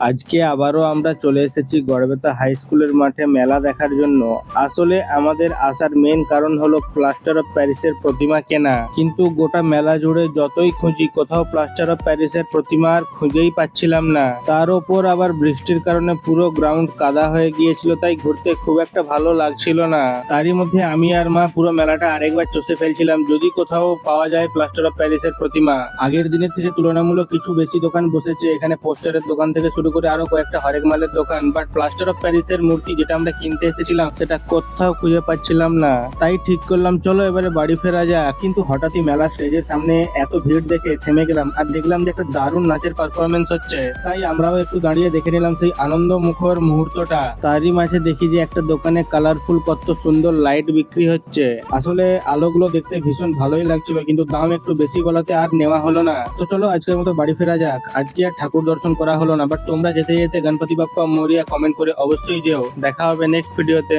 আজকে আবারও আমরা চলে এসেছি গড়বেতা হাই স্কুলের মাঠে মেলা দেখার জন্য। আসলে আমাদের আসার মেন কারণ হলো প্লাস্টার অফ প্যারিসের প্রতিমা কেনা, কিন্তু গোটা মেলা জুড়ে যতই খুঁজি কোথাও প্লাস্টার অফ প্যারিসের প্রতিমা আর খুঁজেই পাচ্ছিলাম না। তার ওপর আবার বৃষ্টির কারণে পুরো গ্রাউন্ড কাদা হয়ে গিয়েছিল, তাই ঘুরতে খুব একটা ভালো লাগছিল না। তারই মধ্যে আমি আর মা পুরো মেলাটা আরেকবার চষে ফেলছিলাম যদি কোথাও পাওয়া যায় প্লাস্টার অফ প্যারিসের প্রতিমা। আগের দিনের থেকে তুলনামূলক কিছু বেশি দোকান বসেছে এখানে, পোস্টারের দোকান থেকে শুরু করে আরো কয়েকটা হরেক মালের দোকান, বাট প্লাস্টার অফ প্যারিসের মূর্তি যেটা আমরা কিনতে এসেছিলাম সেটা কোথাও খুঁজে পাচ্ছিলাম না। তাই ঠিক করলাম চলো এবারে বাড়ি ফেরা যাক। কিন্তু হঠাৎই মেলা স্টেজের সামনে এত ভিড় দেখে থেমে গেলাম আর দেখলাম যে একটা দারুণ নাচের পারফরমেন্স হচ্ছে। তাই আমরাও একটু দাঁড়িয়ে দেখে নিলাম সেই আনন্দ মুখর মুহূর্তটা। তারই মাঝে দেখি যে একটা দোকানে কালারফুল কত সুন্দর লাইট বিক্রি হচ্ছে। আসলে আলোগুলো দেখতে ভীষণ ভালোই লাগছিল, কিন্তু দাম একটু বেশি বলাতে আর নেওয়া হলো না। তো চলো আজকের মতো বাড়ি ফেরা যাক। আজকে আর ঠাকুর দর্শন করা হলো না, বাট তোমরা যেতে যেতে গণপতি বাপ্পা মোরিয়া কমেন্ট করে অবশ্যই যেও। দেখা হবে নেক্সট ভিডিওতে।